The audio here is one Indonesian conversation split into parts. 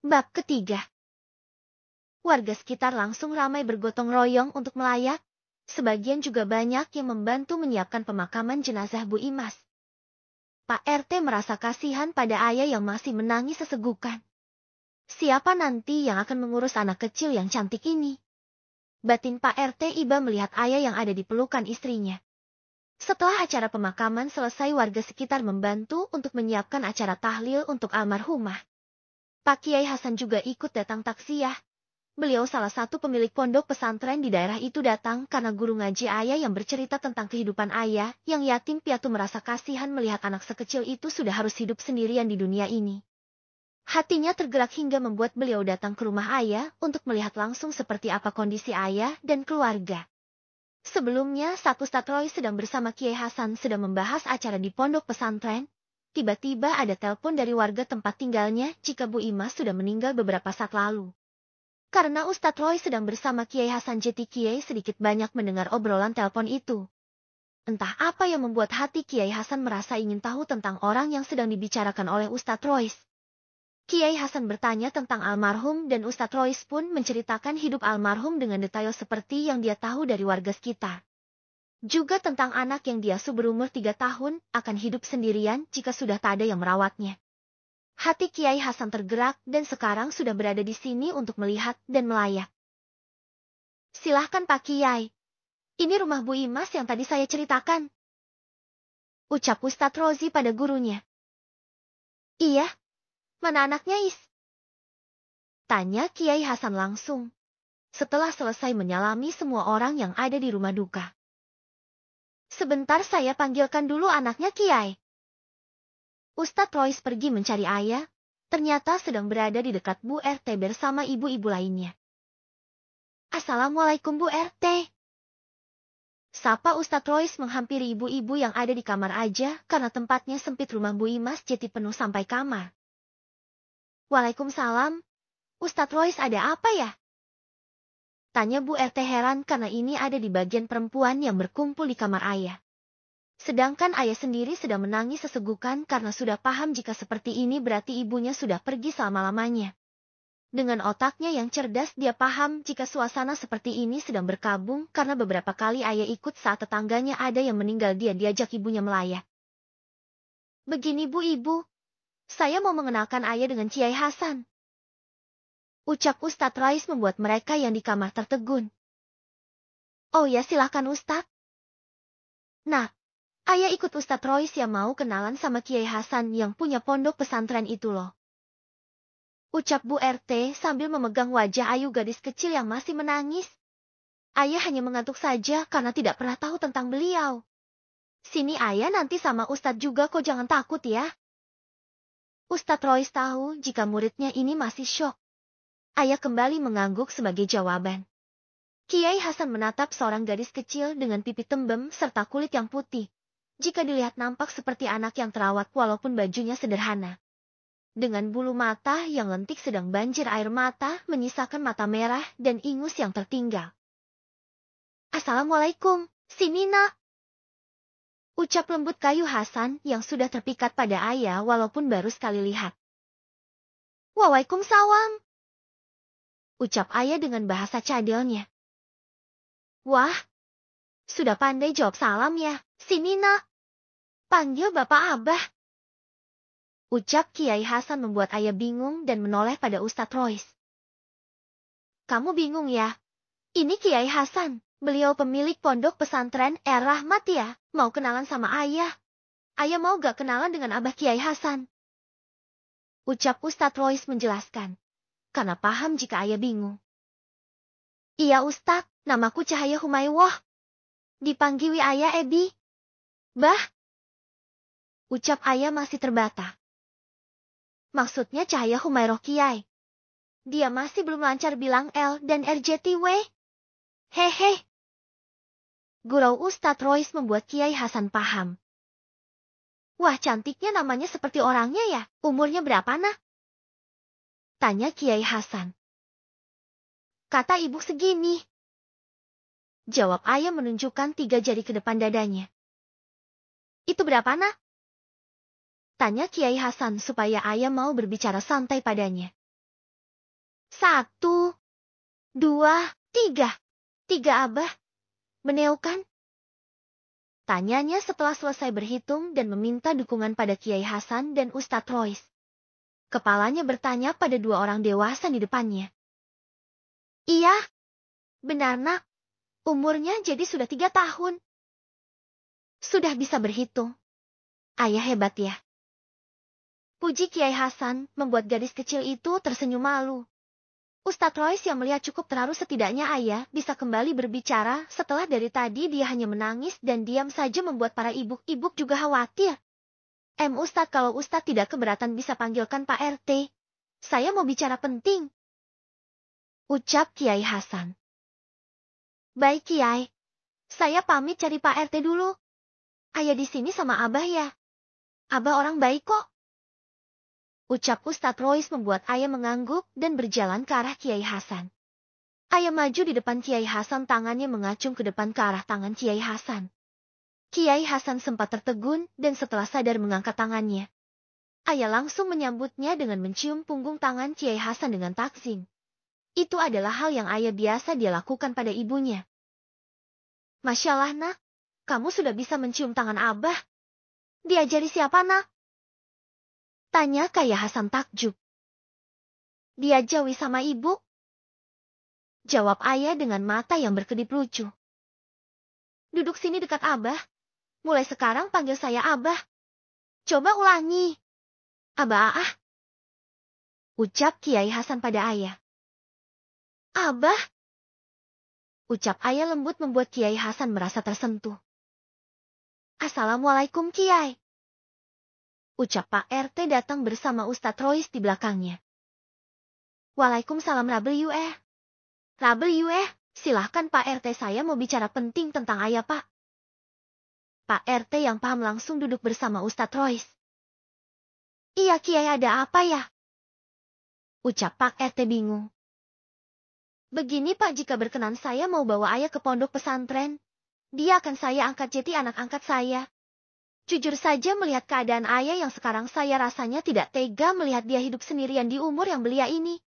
Bab ketiga. Warga sekitar langsung ramai bergotong royong untuk melayat. Sebagian juga banyak yang membantu menyiapkan pemakaman jenazah Bu Imas. Pak RT merasa kasihan pada ayah yang masih menangis sesegukan. Siapa nanti yang akan mengurus anak kecil yang cantik ini? Batin Pak RT iba melihat ayah yang ada di pelukan istrinya. Setelah acara pemakaman selesai, warga sekitar membantu untuk menyiapkan acara tahlil untuk almarhumah. Pak Kiai Hasan juga ikut datang taksiyah. Beliau salah satu pemilik pondok pesantren di daerah itu datang karena guru ngaji ayah yang bercerita tentang kehidupan ayah yang yatim piatu merasa kasihan melihat anak sekecil itu sudah harus hidup sendirian di dunia ini. Hatinya tergerak hingga membuat beliau datang ke rumah ayah untuk melihat langsung seperti apa kondisi ayah dan keluarga. Sebelumnya, saat Ustadz Roy sedang bersama Kiai Hasan sedang membahas acara di pondok pesantren, tiba-tiba ada telepon dari warga tempat tinggalnya jika Bu Imas sudah meninggal beberapa saat lalu. Karena Ustadz Roy sedang bersama Kiai Hasan, jadi Kiai sedikit banyak mendengar obrolan telepon itu. Entah apa yang membuat hati Kiai Hasan merasa ingin tahu tentang orang yang sedang dibicarakan oleh Ustadz Roy. Kiai Hasan bertanya tentang almarhum dan Ustadz Roy pun menceritakan hidup almarhum dengan detail seperti yang dia tahu dari warga sekitar. Juga tentang anak yang diasuh berumur 3 tahun akan hidup sendirian jika sudah tak ada yang merawatnya. Hati Kiai Hasan tergerak dan sekarang sudah berada di sini untuk melihat dan melayat. Silahkan Pak Kiai. Ini rumah Bu Imas yang tadi saya ceritakan. Ucap Ustadz Rozi pada gurunya. Iya. Mana anaknya Is? Tanya Kiai Hasan langsung. Setelah selesai menyalami semua orang yang ada di rumah duka. Sebentar saya panggilkan dulu anaknya Kiai. Ustadz Rois pergi mencari ayah, ternyata sedang berada di dekat Bu RT bersama ibu-ibu lainnya. Assalamualaikum Bu RT. Sapa Ustadz Rois menghampiri ibu-ibu yang ada di kamar aja karena tempatnya sempit, rumah Bu Imas jadi penuh sampai kamar. Waalaikumsalam. Ustadz Rois ada apa ya? Tanya Bu RT heran karena ini ada di bagian perempuan yang berkumpul di kamar ayah. Sedangkan ayah sendiri sedang menangis sesegukan karena sudah paham jika seperti ini berarti ibunya sudah pergi selama-lamanya. Dengan otaknya yang cerdas dia paham jika suasana seperti ini sedang berkabung karena beberapa kali ayah ikut saat tetangganya ada yang meninggal dia diajak ibunya melayat. Begini Bu Ibu, saya mau mengenalkan ayah dengan Kiai Hasan. Ucap Ustadz Rais membuat mereka yang di kamar tertegun. Oh ya silahkan Ustadz. Nah, ayah ikut Ustadz Rois yang mau kenalan sama Kiai Hasan yang punya pondok pesantren itu loh. Ucap Bu RT sambil memegang wajah ayu gadis kecil yang masih menangis. Ayah hanya mengantuk saja karena tidak pernah tahu tentang beliau. Sini ayah nanti sama Ustadz juga kok, jangan takut ya. Ustadz Rois tahu jika muridnya ini masih syok. Ayah kembali mengangguk sebagai jawaban. Kiai Hasan menatap seorang gadis kecil dengan pipi tembem serta kulit yang putih. Jika dilihat nampak seperti anak yang terawat walaupun bajunya sederhana. Dengan bulu mata yang lentik sedang banjir air mata menyisakan mata merah dan ingus yang tertinggal. Assalamualaikum, sini nak. Ucap lembut kayu Hasan yang sudah terpikat pada ayah walaupun baru sekali lihat. Waalaikumsalam. Ucap ayah dengan bahasa cadelnya. Wah, sudah pandai jawab salam ya, sini nak. Panggil bapak abah. Ucap Kiai Hasan membuat ayah bingung dan menoleh pada Ustadz Rois. Kamu bingung ya? Ini Kiai Hasan, beliau pemilik pondok pesantren Rahmat ya, mau kenalan sama ayah. Ayah mau gak kenalan dengan abah Kiai Hasan? Ucap Ustadz Rois menjelaskan, karena paham jika ayah bingung. Iya Ustadz, namaku Cahaya Humaywoh. Dipanggil ayah Ebi. Bah. Ucap ayah masih terbata. Maksudnya Cahaya Humayroh Kiai. Dia masih belum lancar bilang L dan RJTW. Hehe. Gurau Ustadz Rois membuat Kiai Hasan paham. Wah cantiknya namanya seperti orangnya ya, umurnya berapa nak? Tanya Kiai Hasan. Kata ibu segini. Jawab ayah menunjukkan 3 jari ke depan dadanya. Itu berapa nak? Tanya Kiai Hasan supaya ayah mau berbicara santai padanya. 1, 2, 3. 3 Abah. Meneukan? Tanyanya setelah selesai berhitung dan meminta dukungan pada Kiai Hasan dan Ustadz Rois. Kepalanya bertanya pada dua orang dewasa di depannya. Iya, benar nak. Umurnya jadi sudah 3 tahun. Sudah bisa berhitung. Ayah hebat ya. Puji Kiai Hasan membuat gadis kecil itu tersenyum malu. Ustadz Rois yang melihat cukup terharu setidaknya ayah bisa kembali berbicara setelah dari tadi dia hanya menangis dan diam saja membuat para ibu-ibu juga khawatir. Ustadz kalau Ustadz tidak keberatan bisa panggilkan Pak RT. Saya mau bicara penting. Ucap Kiai Hasan. Baik Kiai. Saya pamit cari Pak RT dulu. Ayah di sini sama Abah ya. Abah orang baik kok. Ucap Ustadz Rois membuat ayah mengangguk dan berjalan ke arah Kiai Hasan. Ayah maju di depan Kiai Hasan, tangannya mengacung ke depan ke arah tangan Kiai Hasan. Kiai Hasan sempat tertegun dan setelah sadar mengangkat tangannya. Ayah langsung menyambutnya dengan mencium punggung tangan Kiai Hasan dengan takzim. Itu adalah hal yang ayah biasa dia lakukan pada ibunya. Masya Allah nak, kamu sudah bisa mencium tangan Abah. Diajari siapa nak? Tanya Kiai Hasan takjub. Diajari sama ibu. Jawab ayah dengan mata yang berkedip lucu. Duduk sini dekat Abah. Mulai sekarang panggil saya Abah. Coba ulangi. Abah ah. Ucap Kiai Hasan pada ayah. Abah. Ucap ayah lembut membuat Kiai Hasan merasa tersentuh. Assalamualaikum Kiai. Ucap Pak RT datang bersama Ustadz Rois di belakangnya. Waalaikumsalam Rabel Yueh. Rabel Yueh, silahkan Pak RT, saya mau bicara penting tentang ayah Pak. Pak RT yang paham langsung duduk bersama Ustadz Rois. Iya Kiai, ada apa ya? Ucap Pak RT bingung. Begini Pak, jika berkenan saya mau bawa ayah ke pondok pesantren. Dia akan saya angkat jadi anak angkat saya. Jujur saja melihat keadaan ayah yang sekarang saya rasanya tidak tega melihat dia hidup sendirian di umur yang belia ini.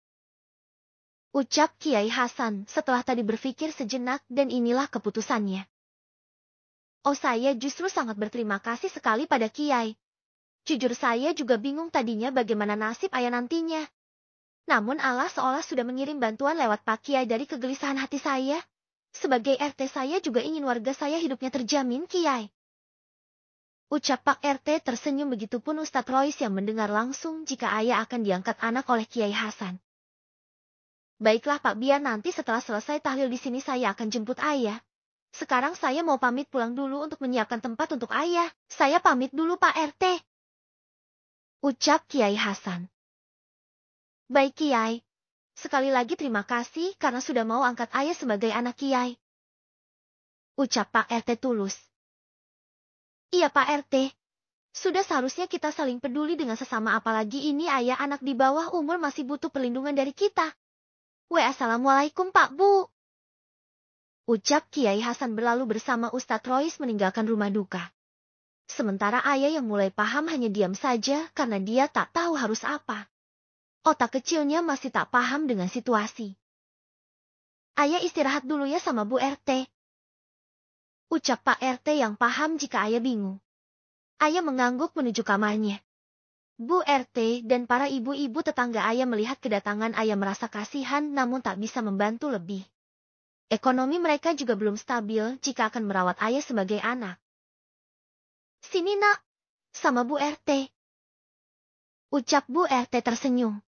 Ucap Kiai Hasan setelah tadi berpikir sejenak dan inilah keputusannya. Oh, saya justru sangat berterima kasih sekali pada Kiai. Jujur saya juga bingung tadinya bagaimana nasib ayah nantinya. Namun Allah seolah sudah mengirim bantuan lewat Pak Kiai dari kegelisahan hati saya. Sebagai RT saya juga ingin warga saya hidupnya terjamin Kiai. Ucap Pak RT tersenyum, begitupun Ustadz Rois yang mendengar langsung jika ayah akan diangkat anak oleh Kiai Hasan. Baiklah Pak, biar nanti setelah selesai tahlil di sini saya akan jemput ayah. Sekarang saya mau pamit pulang dulu untuk menyiapkan tempat untuk ayah. Saya pamit dulu Pak RT. Ucap Kiai Hasan. Baik Kiai. Sekali lagi terima kasih karena sudah mau angkat ayah sebagai anak Kiai. Ucap Pak RT tulus. Iya Pak RT. Sudah seharusnya kita saling peduli dengan sesama, apalagi ini ayah anak di bawah umur masih butuh perlindungan dari kita. Assalamualaikum Pak Bu. Ucap Kiai Hasan berlalu bersama Ustadz Rois meninggalkan rumah duka. Sementara ayah yang mulai paham hanya diam saja karena dia tak tahu harus apa. Otak kecilnya masih tak paham dengan situasi. Ayah istirahat dulu ya sama Bu RT. Ucap Pak RT yang paham jika ayah bingung. Ayah mengangguk menuju kamarnya. Bu RT dan para ibu-ibu tetangga ayah melihat kedatangan ayah merasa kasihan namun tak bisa membantu lebih. Ekonomi mereka juga belum stabil jika akan merawat ayah sebagai anak. Sini nak, sama Bu RT. Ucap Bu RT tersenyum.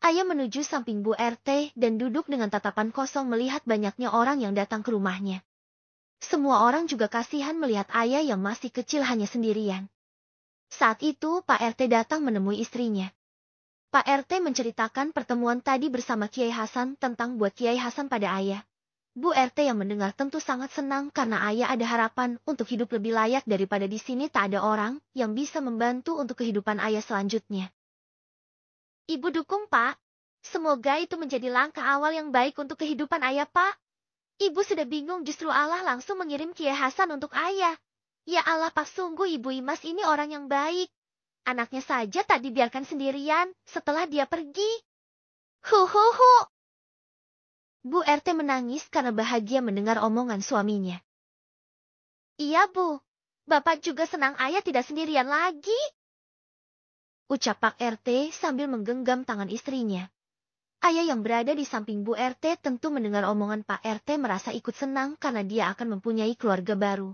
Ayah menuju samping Bu RT dan duduk dengan tatapan kosong melihat banyaknya orang yang datang ke rumahnya. Semua orang juga kasihan melihat ayah yang masih kecil hanya sendirian. Saat itu Pak RT datang menemui istrinya. Pak RT menceritakan pertemuan tadi bersama Kiai Hasan tentang buat Kiai Hasan pada ayah. Bu RT yang mendengar tentu sangat senang karena ayah ada harapan untuk hidup lebih layak daripada di sini tak ada orang yang bisa membantu untuk kehidupan ayah selanjutnya. Ibu dukung Pak. Semoga itu menjadi langkah awal yang baik untuk kehidupan ayah Pak. Ibu sudah bingung justru Allah langsung mengirim Kiai Hasan untuk ayah. Ya Allah Pak, sungguh Ibu Imas ini orang yang baik. Anaknya saja tak dibiarkan sendirian setelah dia pergi. Hu hu hu. Bu RT menangis karena bahagia mendengar omongan suaminya. Iya Bu, Bapak juga senang ayah tidak sendirian lagi. Ucap Pak RT sambil menggenggam tangan istrinya. Ayah yang berada di samping Bu RT tentu mendengar omongan Pak RT merasa ikut senang karena dia akan mempunyai keluarga baru.